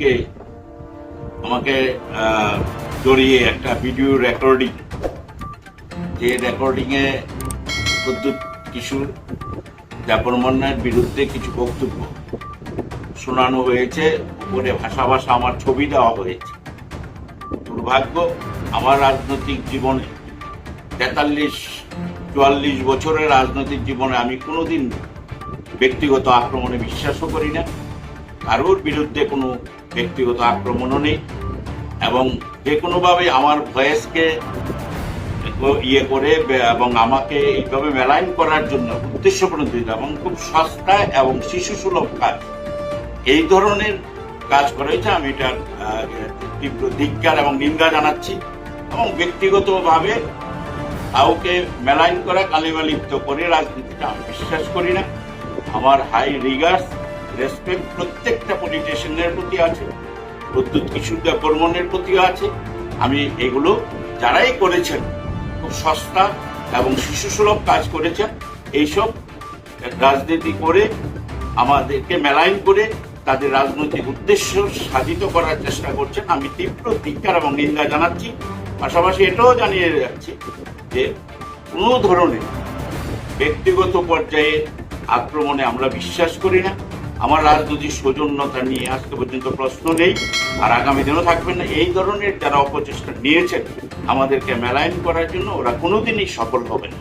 আজকে আমাকে জড়িয়ে একটা ভিডিও রেকর্ডিং, যে রেকর্ডিংয়ে প্রদ্যুৎ কিশোর দেববর্মনের বিরুদ্ধে কিছু বক্তব্য শোনানো হয়েছে, উপরে ভাষা আমার ছবি দেওয়া হয়েছে। দুর্ভাগ্য, আমার রাজনৈতিক জীবনে 43-44 বছরের রাজনৈতিক জীবনে আমি কোনোদিন ব্যক্তিগত আক্রমণে বিশ্বাসও করি না। কারোর বিরুদ্ধে কোনো ব্যক্তিগত আক্রমণও নেই, এবং যে কোনোভাবে আমার ভয়েসকে করে এবং আমাকে এইভাবে মেলাইন করার জন্য উদ্দেশ্য প্রণোদিত এবং খুব সস্তা এবং শিশুসুলভ কাজ, এই ধরনের কাজ করেছে। আমি এটার তীব্র ধিক্কার এবং নিন্দা জানাচ্ছি, এবং ব্যক্তিগতভাবে কাউকে মেলাইন করা, কালিমা লিপ্ত করে রাজনীতিটা আমি বিশ্বাস করি না। আমার হাই রিগার্স, রেসপেক্ট প্রত্যেকটা পলিটিশিয়ানের প্রতি আছে, প্রদ্যুৎ কিশোর দেববর্মনের প্রতিও আছে। আমি এগুলো যারাই করেছেন খুব সস্তা এবং শিশুসুলভ কাজ করেছেন, এইসব রাজনীতি করে আমাদেরকে মেলাইন করে তাদের রাজনৈতিক উদ্দেশ্য সাধিত করার চেষ্টা করছেন। আমি তীব্র ধিক্কার এবং নিন্দা জানাচ্ছি। পাশাপাশি এটাও জানিয়ে যাচ্ছি যে কোনো ধরনের ব্যক্তিগত পর্যায়ে আক্রমণে আমরা বিশ্বাস করি না। আমার রাজনৈতিক সৌজন্যতা নিয়ে আজকে পর্যন্ত প্রশ্ন নেই, আর আগামী দিনও থাকবেন না। এই ধরনের যারা অপচেষ্টা নিয়েছেন আমাদেরকে মেলাইন করার জন্য, ওরা কোনোদিনই সফল হবে না।